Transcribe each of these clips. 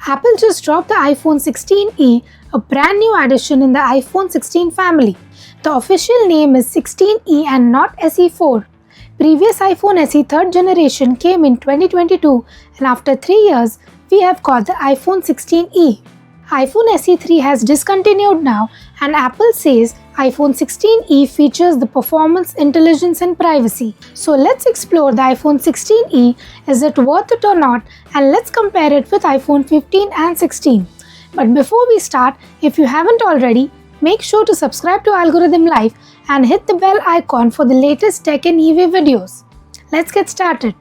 Apple just dropped the iPhone 16e, a brand new addition in the iPhone 16 family. The official name is 16e and not SE4. Previous iPhone SE 3rd generation came in 2022 and after 3 years, we have got the iPhone 16e. iPhone SE 3 has discontinued now and Apple says iPhone 16e features the performance, intelligence and privacy. So let's explore the iPhone 16e, is it worth it or not, and let's compare it with iPhone 15 and 16. But before we start, if you haven't already, make sure to subscribe to Algorithm Life and hit the bell icon for the latest tech and EV videos. Let's get started.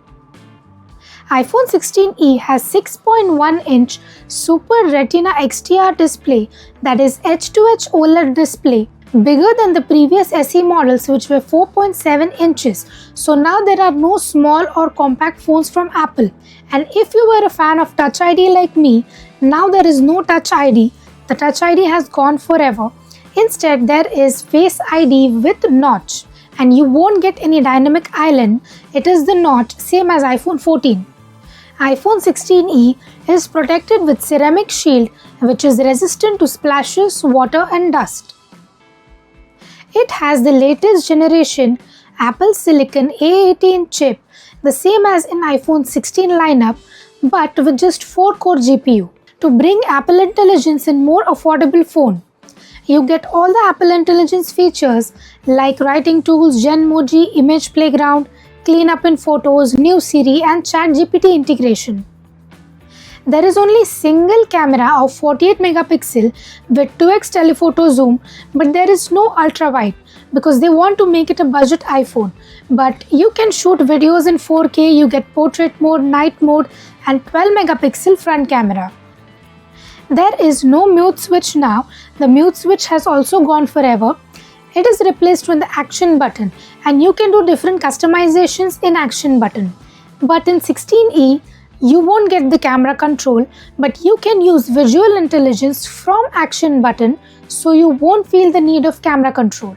iPhone 16e has 6.1-inch Super Retina XDR display, that is H2H OLED display, bigger than the previous SE models which were 4.7 inches. So now there are no small or compact phones from Apple. And if you were a fan of Touch ID like me, now there is no Touch ID. The Touch ID has gone forever. Instead, there is Face ID with notch. And you won't get any dynamic island. It is the notch, same as iPhone 14. iPhone 16e is protected with ceramic shield which is resistant to splashes, water and dust. It has the latest generation Apple Silicon A18 chip, the same as in iPhone 16 lineup but with just 4-core GPU to bring Apple Intelligence in more affordable phone. You get all the Apple Intelligence features like writing tools, Genmoji, Image Playground, cleanup in photos, new Siri and ChatGPT integration. There is only single camera of 48 megapixel with 2x telephoto zoom, but there is no ultra wide because they want to make it a budget iPhone. But you can shoot videos in 4K, you get portrait mode, night mode and 12 megapixel front camera. There is no mute switch now. The mute switch has also gone forever. It is replaced with the action button and you can do different customizations in action button. But in 16e, you won't get the camera control, but you can use visual intelligence from action button, so you won't feel the need of camera control.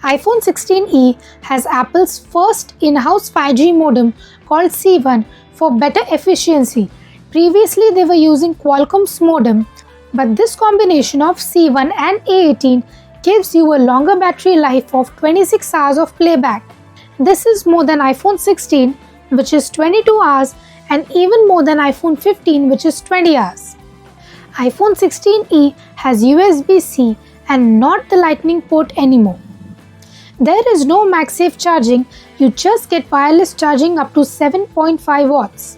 iPhone 16e has Apple's first in-house 5G modem called C1 for better efficiency. Previously they were using Qualcomm's modem, but this combination of C1 and A18 gives you a longer battery life of 26 hours of playback. This is more than iPhone 16, which is 22 hours, and even more than iPhone 15, which is 20 hours. iPhone 16e has USB-C and not the Lightning port anymore. There is no MagSafe charging, you just get wireless charging up to 7.5 watts.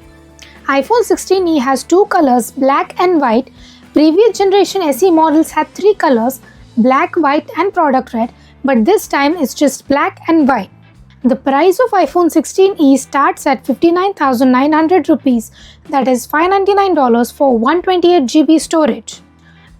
iPhone 16e has two colors, black and white. Previous generation SE models had 3 colors, black, white and product red, but this time it's just black and white. The price of iPhone 16e starts at 59,900 rupees, that is $599 for 128GB storage.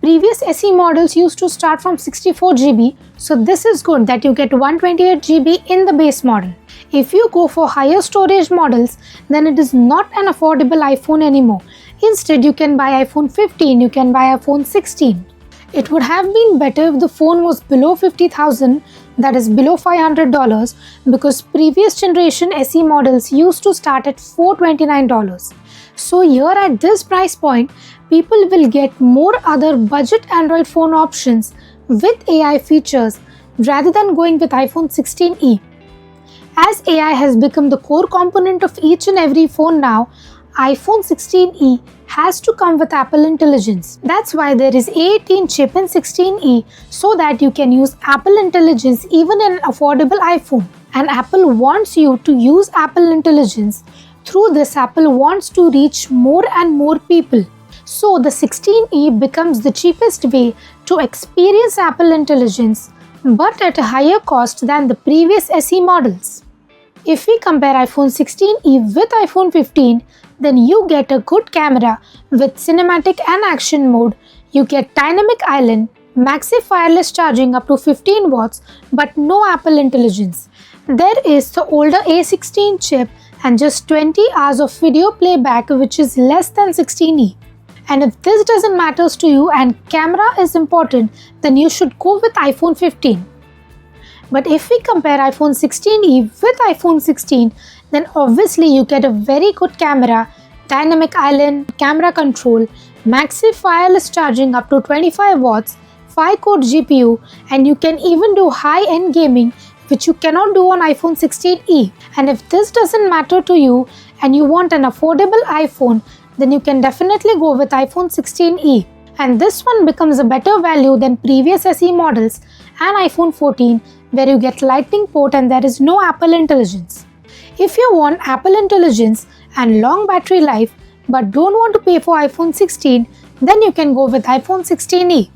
Previous SE models used to start from 64GB, so this is good that you get 128GB in the base model. If you go for higher storage models, then it is not an affordable iPhone anymore. Instead, you can buy iPhone 15, you can buy iPhone 16. It would have been better if the phone was below 50,000, that is below $500, because previous generation SE models used to start at $429. So here at this price point, people will get more other budget Android phone options with AI features rather than going with iPhone 16e. As AI has become the core component of each and every phone now, iPhone 16e has to come with Apple Intelligence. That's why there is A18 chip in 16e, so that you can use Apple Intelligence even in an affordable iPhone. And Apple wants you to use Apple Intelligence. Through this, Apple wants to reach more and more people. So the 16e becomes the cheapest way to experience Apple Intelligence, but at a higher cost than the previous SE models. If we compare iPhone 16e with iPhone 15, then you get a good camera with cinematic and action mode, you get dynamic island, MagSafe wireless charging up to 15 watts, but no Apple Intelligence. There is the older A16 chip and just 20 hours of video playback, which is less than 16e. And if this doesn't matter to you and camera is important, then you should go with iPhone 15. But if we compare iPhone 16e with iPhone 16, then obviously you get a very good camera dynamic island, camera control, MagSafe wireless charging up to 25 watts, 5-core GPU, and you can even do high-end gaming, which you cannot do on iPhone 16e. And if this doesn't matter to you and you want an affordable iPhone, then you can definitely go with iPhone 16e. And this one becomes a better value than previous SE models and iPhone 14, where you get Lightning port and there is no Apple Intelligence. If you want Apple Intelligence and long battery life but don't want to pay for iPhone 16, then you can go with iPhone 16e.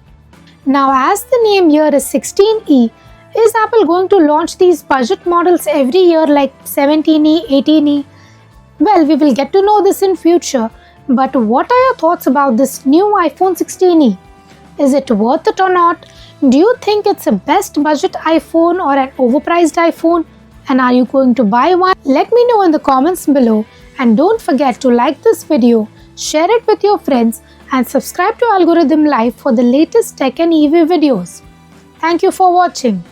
Now, as the name here is 16e, is Apple going to launch these budget models every year like 17e, 18e? Well, we will get to know this in future, but what are your thoughts about this new iPhone 16e? Is it worth it or not? Do you think it's a best budget iPhone or an overpriced iPhone? And are you going to buy one? Let me know in the comments below, and don't forget to like this video, share it with your friends, and subscribe to Algorithm Live for the latest tech and EV videos. Thank you for watching.